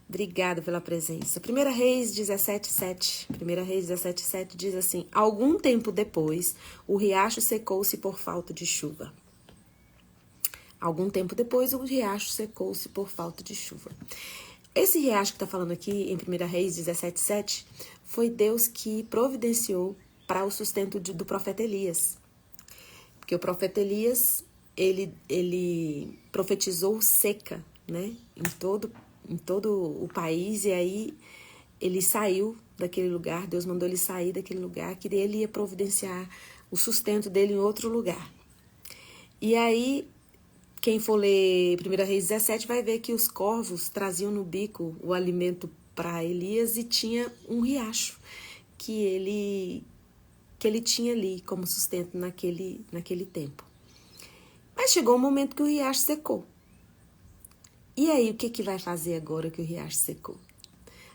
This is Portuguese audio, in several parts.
Obrigada pela presença. 1 Reis 17:7. 1 Reis 17:7 diz assim: Algum tempo depois, o riacho secou-se por falta de chuva. Algum tempo depois, o riacho secou-se por falta de chuva. Esse riacho que está falando aqui em 1 Reis 17:7 foi Deus que providenciou para o sustento do profeta Elias. Porque o profeta Elias, ele profetizou seca, né, em todo o país, e aí ele saiu daquele lugar, Deus mandou ele sair daquele lugar, que ele ia providenciar o sustento dele em outro lugar. E aí, quem for ler 1 Reis 17 vai ver que os corvos traziam no bico o alimento para Elias e tinha um riacho que ele tinha ali como sustento naquele tempo. Mas chegou um momento que o riacho secou. E aí, o que vai fazer agora que o riacho secou?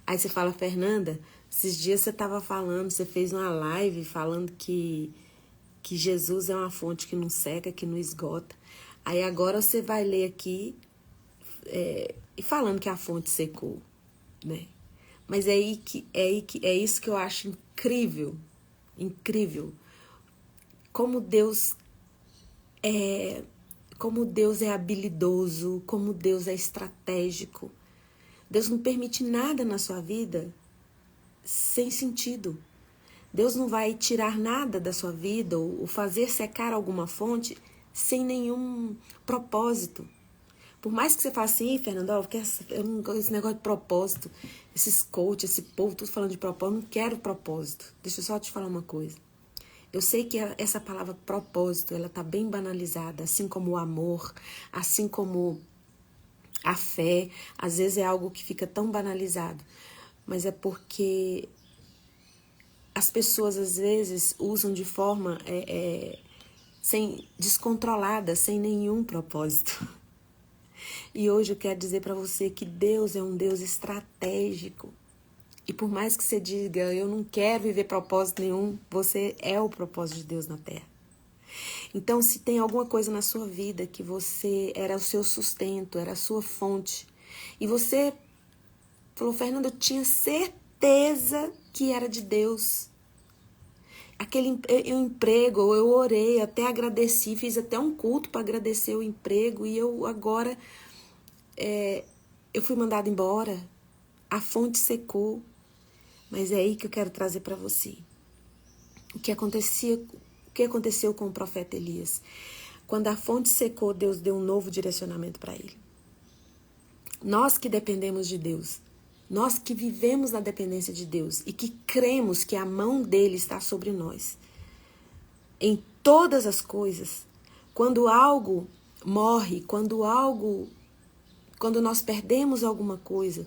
Aí você fala, Fernanda, esses dias você estava falando, você fez uma live falando que Jesus é uma fonte que não seca, que não esgota. Aí agora você vai ler aqui e falando que a fonte secou, né? Mas é isso que eu acho incrível, incrível. Como Deus é habilidoso, como Deus é estratégico. Deus não permite nada na sua vida sem sentido. Deus não vai tirar nada da sua vida ou fazer secar alguma fonte sem nenhum propósito. Por mais que você faça assim, Fernando, esse negócio de propósito, esses coaches, esse povo, tudo falando de propósito, eu não quero propósito. Deixa eu só te falar uma coisa. Eu sei que essa palavra propósito, ela tá bem banalizada, assim como o amor, assim como a fé, às vezes é algo que fica tão banalizado, mas é porque as pessoas às vezes usam de forma descontrolada, sem nenhum propósito. E hoje eu quero dizer para você que Deus é um Deus estratégico. E por mais que você diga, eu não quero viver propósito nenhum, você é o propósito de Deus na Terra. Então, se tem alguma coisa na sua vida que você era o seu sustento, era a sua fonte, e você falou, Fernanda, eu tinha certeza que era de Deus. Aquele emprego, eu orei, até agradeci, fiz até um culto para agradecer o emprego, e eu agora, eu fui mandada embora, a fonte secou. Mas é aí que eu quero trazer para você. O que aconteceu com o profeta Elias? Quando a fonte secou, Deus deu um novo direcionamento para ele. Nós que dependemos de Deus, nós que vivemos na dependência de Deus e que cremos que a mão dele está sobre nós, em todas as coisas, quando algo morre, quando nós perdemos alguma coisa,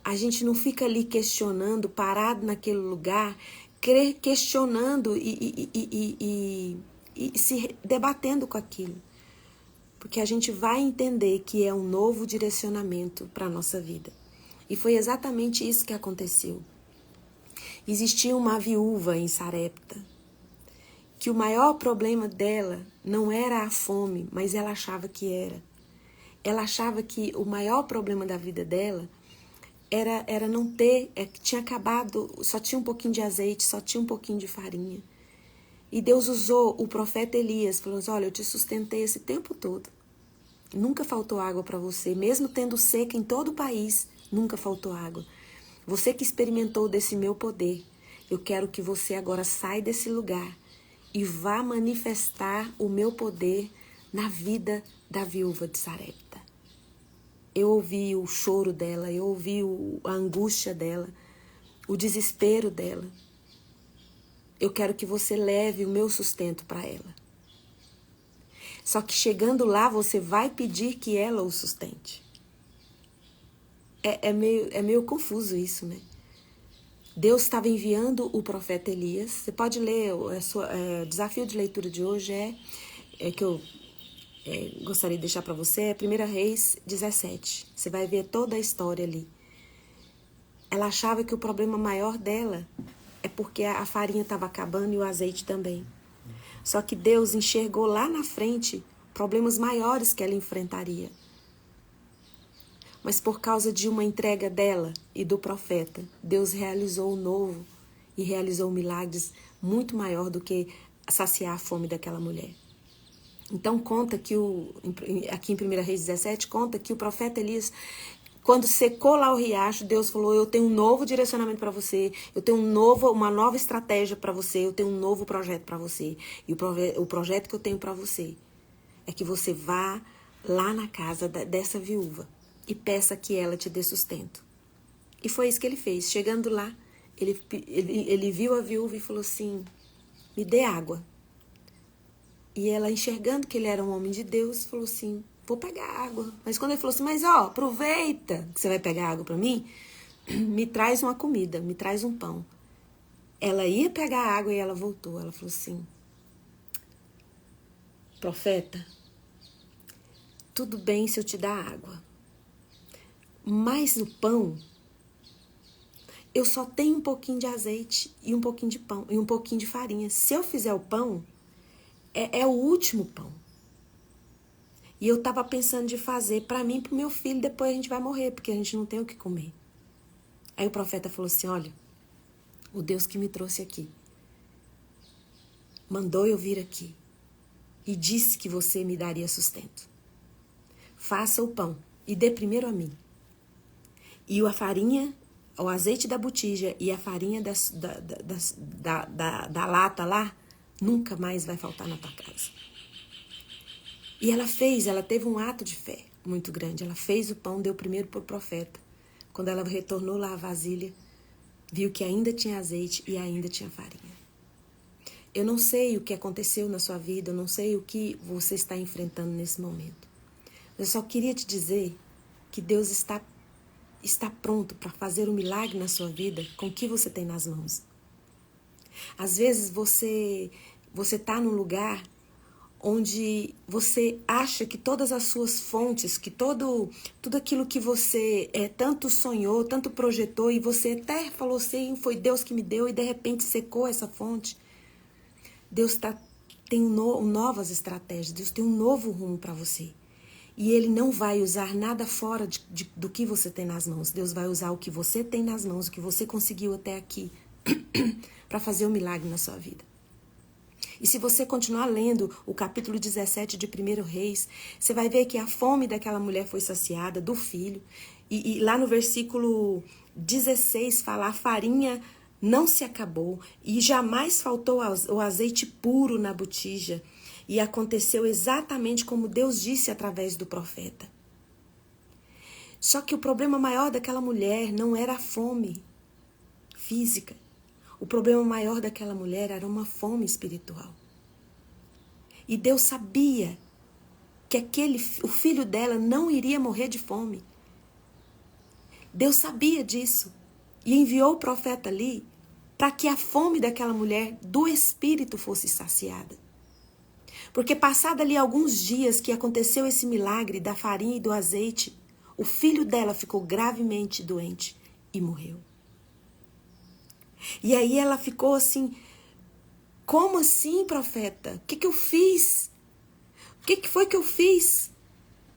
a gente não fica ali questionando, parado naquele lugar, questionando e se debatendo com aquilo. Porque a gente vai entender que é um novo direcionamento para a nossa vida. E foi exatamente isso que aconteceu. Existia uma viúva em Sarepta, que o maior problema dela não era a fome, mas ela achava que era. Ela achava que o maior problema da vida dela era não ter, tinha acabado, só tinha um pouquinho de azeite, só tinha um pouquinho de farinha. E Deus usou o profeta Elias, falou assim, olha, eu te sustentei esse tempo todo. Nunca faltou água para você, mesmo tendo seca em todo o país, nunca faltou água. Você que experimentou desse meu poder, eu quero que você agora saia desse lugar e vá manifestar o meu poder na vida da viúva de Sarepta. Eu ouvi o choro dela, eu ouvi a angústia dela, o desespero dela. Eu quero que você leve o meu sustento para ela. Só que chegando lá, você vai pedir que ela o sustente. É meio confuso isso, né? Deus estava enviando o profeta Elias. Você pode ler, o desafio de leitura de hoje que eu gostaria de deixar para você, é 1 Reis 17. Você vai ver toda a história ali. Ela achava que o problema maior dela é porque a farinha estava acabando e o azeite também. Só que Deus enxergou lá na frente problemas maiores que ela enfrentaria. Mas por causa de uma entrega dela e do profeta, Deus realizou o novo e realizou milagres muito maior do que saciar a fome daquela mulher. Então conta que aqui em 1 Reis 17, conta que o profeta Elias, quando secou lá o riacho, Deus falou: eu tenho um novo direcionamento para você, eu tenho uma nova estratégia para você, eu tenho um novo projeto para você. E o projeto que eu tenho para você é que você vá lá na casa dessa viúva e peça que ela te dê sustento. E foi isso que ele fez. Chegando lá, ele viu a viúva e falou assim: me dê água. E ela, enxergando que ele era um homem de Deus, falou assim: vou pegar água. Mas quando ele falou assim: mas ó, aproveita que você vai pegar água para mim, me traz uma comida, me traz um pão. Ela ia pegar a água e ela voltou. Ela falou assim: profeta, tudo bem se eu te dar água, mas o pão, eu só tenho um pouquinho de azeite e um pouquinho de pão e um pouquinho de farinha. Se eu fizer o pão, é o último pão. E eu tava pensando de fazer para mim e pro meu filho, depois a gente vai morrer, porque a gente não tem o que comer. Aí o profeta falou assim: olha, o Deus que me trouxe aqui mandou eu vir aqui e disse que você me daria sustento. Faça o pão e dê primeiro a mim. E a farinha, o azeite da botija e a farinha da lata lá, nunca mais vai faltar na tua casa. E ela teve um ato de fé muito grande. Ela fez o pão, deu primeiro para o profeta. Quando ela retornou lá a vasilha, viu que ainda tinha azeite e ainda tinha farinha. Eu não sei o que aconteceu na sua vida, eu não sei o que você está enfrentando nesse momento. Eu só queria te dizer que Deus está pronto para fazer um milagre na sua vida com o que você tem nas mãos. Às vezes você está num lugar onde você acha que todas as suas fontes, que tudo aquilo que você tanto sonhou, tanto projetou, e você até falou assim: foi Deus que me deu, e de repente secou essa fonte. Deus tem novas estratégias, Deus tem um novo rumo para você. E Ele não vai usar nada fora do que você tem nas mãos. Deus vai usar o que você tem nas mãos, o que você conseguiu até aqui, para fazer um milagre na sua vida. E se você continuar lendo o capítulo 17 de 1 Reis, você vai ver que a fome daquela mulher foi saciada, do filho. E lá no versículo 16 fala: a farinha não se acabou e jamais faltou o azeite puro na botija. E aconteceu exatamente como Deus disse através do profeta. Só que o problema maior daquela mulher não era a fome física. O problema maior daquela mulher era uma fome espiritual. E Deus sabia que o filho dela não iria morrer de fome. Deus sabia disso e enviou o profeta ali para que a fome daquela mulher do espírito fosse saciada. Porque passado ali alguns dias que aconteceu esse milagre da farinha e do azeite, o filho dela ficou gravemente doente e morreu. E aí ela ficou assim: como assim, profeta? O que eu fiz? O que foi que eu fiz?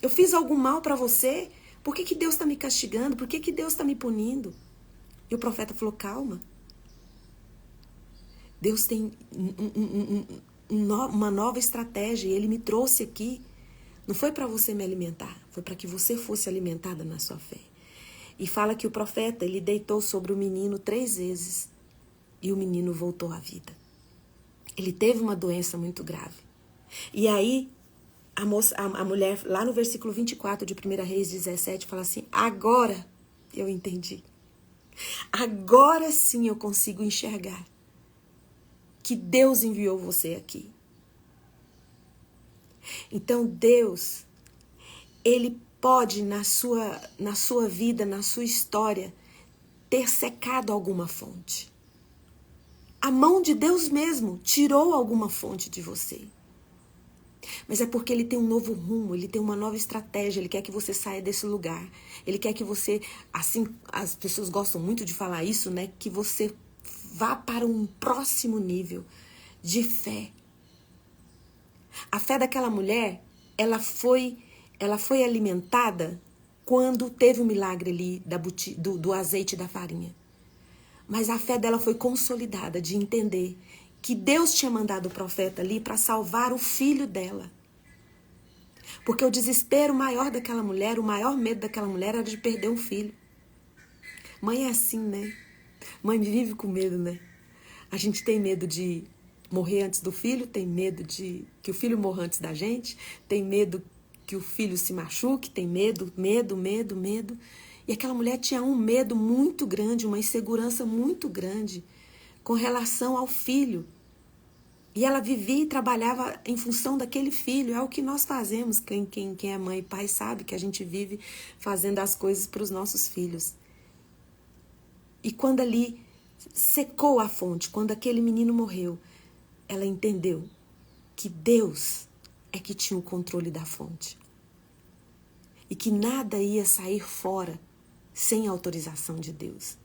Eu fiz algum mal para você? Por que Deus está me castigando? Por que Deus está me punindo? E o profeta falou: calma. Deus tem uma nova estratégia e Ele me trouxe aqui. Não foi para você me alimentar, foi para que você fosse alimentada na sua fé. E fala que o profeta, ele deitou sobre o menino 3 vezes e o menino voltou à vida. Ele teve uma doença muito grave. E aí, a mulher, lá no versículo 24 de 1 Reis 17, fala assim: agora eu entendi. Agora sim eu consigo enxergar que Deus enviou você aqui. Então Deus, Ele pode na sua vida, na sua história, ter secado alguma fonte. A mão de Deus mesmo tirou alguma fonte de você. Mas é porque Ele tem um novo rumo, Ele tem uma nova estratégia, Ele quer que você saia desse lugar. Ele quer que você, assim, as pessoas gostam muito de falar isso, né? Que você vá para um próximo nível de fé. A fé daquela mulher, ela foi alimentada quando teve o milagre ali do azeite e da farinha. Mas a fé dela foi consolidada de entender que Deus tinha mandado o profeta ali para salvar o filho dela. Porque o desespero maior daquela mulher, o maior medo daquela mulher era de perder um filho. Mãe é assim, né? Mãe vive com medo, né? A gente tem medo de morrer antes do filho, tem medo de que o filho morra antes da gente, tem medo que o filho se machuque, tem medo. E aquela mulher tinha um medo muito grande, uma insegurança muito grande com relação ao filho. E ela vivia e trabalhava em função daquele filho. É o que nós fazemos. Quem é mãe e pai sabe que a gente vive fazendo as coisas para os nossos filhos. E quando ali secou a fonte, quando aquele menino morreu, ela entendeu que Deus é que tinha o controle da fonte. E que nada ia sair fora sem autorização de Deus.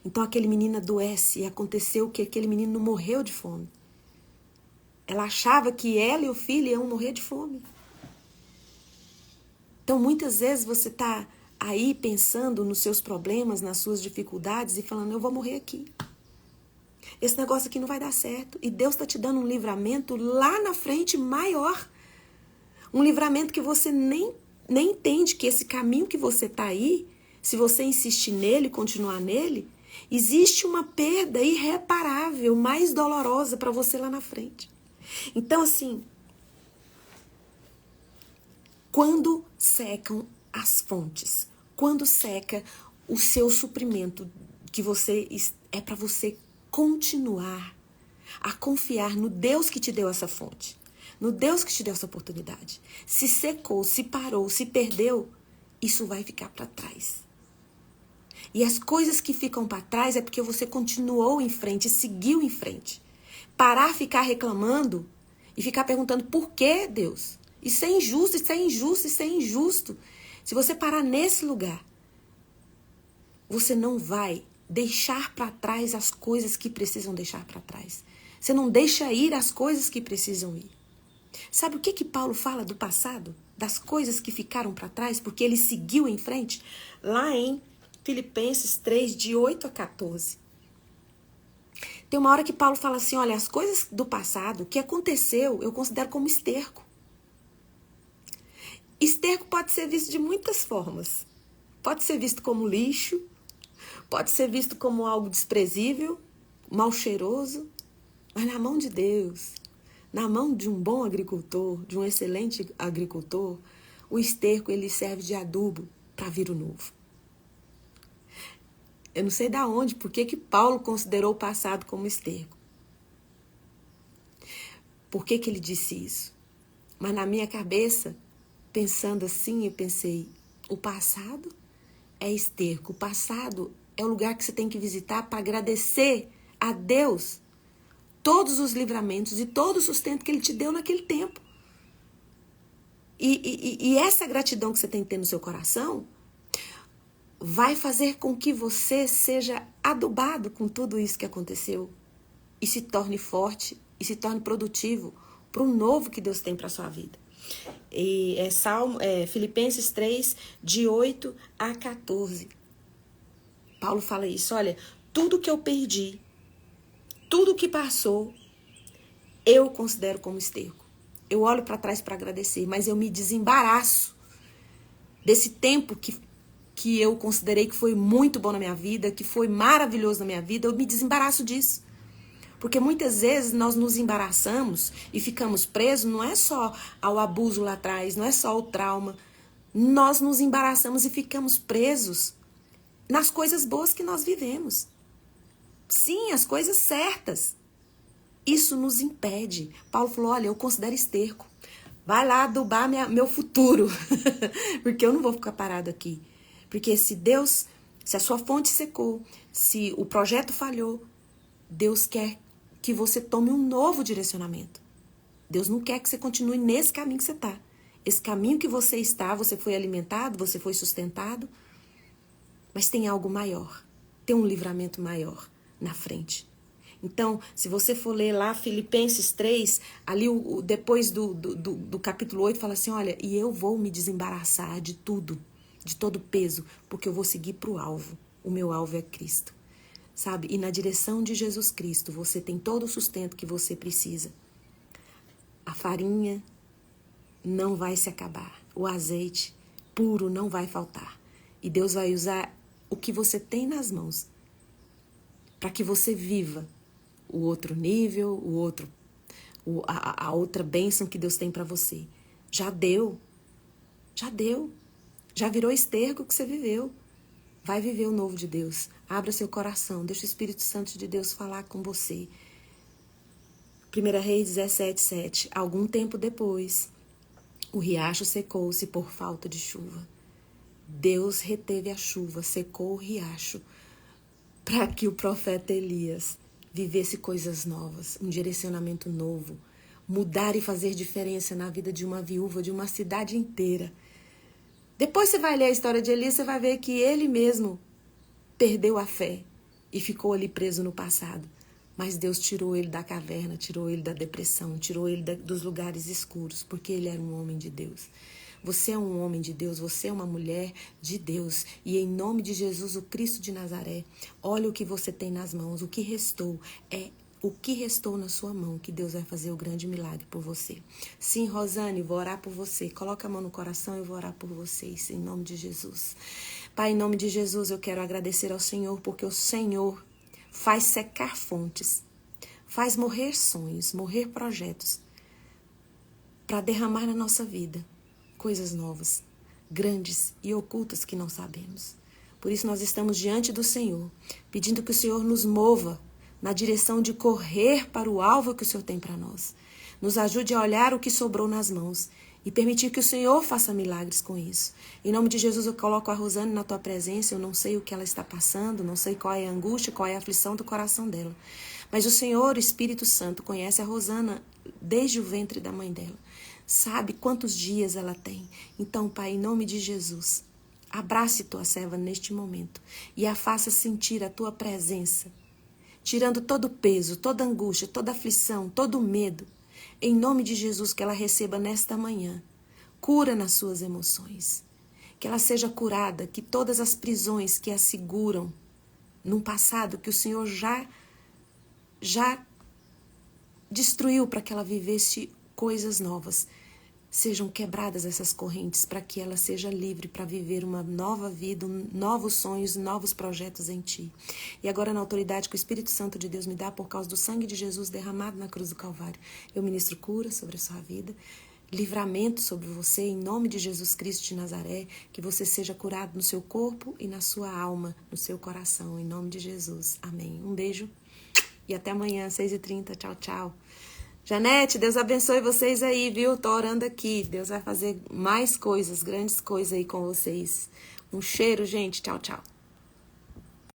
Então aquele menino adoece e aconteceu que aquele menino não morreu de fome. Ela achava que ela e o filho iam morrer de fome. Então muitas vezes você está aí pensando nos seus problemas, nas suas dificuldades e falando, eu vou morrer aqui. Esse negócio aqui não vai dar certo. E Deus está te dando um livramento lá na frente maior. Um livramento que você nem entende que esse caminho que você está aí, se você insistir nele, continuar nele, existe uma perda irreparável, mais dolorosa para você lá na frente. Então, assim, quando secam as fontes, quando seca o seu suprimento, que você é para você continuar a confiar no Deus que te deu essa fonte, no Deus que te deu essa oportunidade. Se secou, se parou, se perdeu, isso vai ficar para trás. E as coisas que ficam para trás é porque você continuou em frente, seguiu em frente. Parar, ficar reclamando e ficar perguntando por que, Deus? Isso é injusto, isso é injusto, isso é injusto. Se você parar nesse lugar, você não vai deixar para trás as coisas que precisam deixar para trás. Você não deixa ir as coisas que precisam ir. Sabe o que Paulo fala do passado? Das coisas que ficaram para trás, porque ele seguiu em frente? Lá em Filipenses 3, de 8 a 14. Tem uma hora que Paulo fala assim, olha, as coisas do passado, o que aconteceu, eu considero como esterco. Esterco pode ser visto de muitas formas. Pode ser visto como lixo, pode ser visto como algo desprezível, mal cheiroso, mas na mão de Deus, na mão de um bom agricultor, de um excelente agricultor, o esterco ele serve de adubo para vir o novo. Eu não sei da onde, por que Paulo considerou o passado como esterco. Por que ele disse isso? Mas na minha cabeça, pensando assim, eu pensei, o passado é esterco. O passado é o lugar que você tem que visitar para agradecer a Deus todos os livramentos e todo o sustento que ele te deu naquele tempo. E essa gratidão que você tem que ter no seu coração vai fazer com que você seja adubado com tudo isso que aconteceu e se torne forte e se torne produtivo para o novo que Deus tem para a sua vida. E Filipenses 3, de 8 a 14. Paulo fala isso, olha, tudo que eu perdi, tudo que passou, eu considero como esterco. Eu olho para trás para agradecer, mas eu me desembaraço desse tempo que eu considerei que foi muito bom na minha vida, que foi maravilhoso na minha vida, eu me desembaraço disso. Porque muitas vezes nós nos embaraçamos e ficamos presos, não é só ao abuso lá atrás, não é só ao trauma. Nós nos embaraçamos e ficamos presos nas coisas boas que nós vivemos. Sim, as coisas certas. Isso nos impede. Paulo falou, olha, eu considero esterco. Vai lá adubar meu futuro. Porque eu não vou ficar parado aqui. Porque se a sua fonte secou, se o projeto falhou, Deus quer que você tome um novo direcionamento. Deus não quer que você continue nesse caminho que você está. Esse caminho que você está, você foi alimentado, você foi sustentado, mas tem algo maior, tem um livramento maior na frente. Então, se você for ler lá Filipenses 3, ali depois do capítulo 8, fala assim, olha, e eu vou me desembaraçar de tudo de todo peso, porque eu vou seguir para o alvo. O meu alvo é Cristo, sabe? E na direção de Jesus Cristo, você tem todo o sustento que você precisa. A farinha não vai se acabar. O azeite puro não vai faltar. E Deus vai usar o que você tem nas mãos para que você viva o outro nível, a outra bênção que Deus tem para você. Já deu. Já virou esterco que você viveu. Vai viver o novo de Deus. Abra seu coração. Deixa o Espírito Santo de Deus falar com você. 1 Reis 17:7. Algum tempo depois, o riacho secou-se por falta de chuva. Deus reteve a chuva, secou o riacho, para que o profeta Elias vivesse coisas novas, um direcionamento novo, mudar e fazer diferença na vida de uma viúva, de uma cidade inteira. Depois você vai ler a história de Elias, você vai ver que ele mesmo perdeu a fé e ficou ali preso no passado. Mas Deus tirou ele da caverna, tirou ele da depressão, tirou ele dos lugares escuros, porque ele era um homem de Deus. Você é um homem de Deus, você é uma mulher de Deus. E em nome de Jesus, o Cristo de Nazaré, olha o que você tem nas mãos, o que restou na sua mão, que Deus vai fazer o grande milagre por você. Sim, Rosane, vou orar por você. Coloca a mão no coração e eu vou orar por vocês, em nome de Jesus. Pai, em nome de Jesus, eu quero agradecer ao Senhor, porque o Senhor faz secar fontes, faz morrer sonhos, morrer projetos, para derramar na nossa vida coisas novas, grandes e ocultas que não sabemos. Por isso nós estamos diante do Senhor, pedindo que o Senhor nos mova na direção de correr para o alvo que o Senhor tem para nós. Nos ajude a olhar o que sobrou nas mãos e permitir que o Senhor faça milagres com isso. Em nome de Jesus, eu coloco a Rosane na tua presença. Eu não sei o que ela está passando, não sei qual é a angústia, qual é a aflição do coração dela. Mas o Senhor, o Espírito Santo, conhece a Rosana desde o ventre da mãe dela. Sabe quantos dias ela tem. Então, Pai, em nome de Jesus, abrace tua serva neste momento e a faça sentir a tua presença, tirando todo o peso, toda a angústia, toda a aflição, todo o medo. Em nome de Jesus, que ela receba nesta manhã cura nas suas emoções. Que ela seja curada, que todas as prisões que a seguram num passado que o Senhor já destruiu para que ela vivesse coisas novas, sejam quebradas essas correntes para que ela seja livre para viver uma nova vida, novos sonhos, novos projetos em Ti. E agora, na autoridade que o Espírito Santo de Deus me dá por causa do sangue de Jesus derramado na cruz do Calvário, eu ministro cura sobre a sua vida, livramento sobre você, em nome de Jesus Cristo de Nazaré, que você seja curado no seu corpo e na sua alma, no seu coração, em nome de Jesus. Amém. Um beijo e até amanhã, 6h30. Tchau, tchau. Janete, Deus abençoe vocês aí, viu? Tô orando aqui. Deus vai fazer mais coisas, grandes coisas aí com vocês. Um cheiro, gente. Tchau, tchau.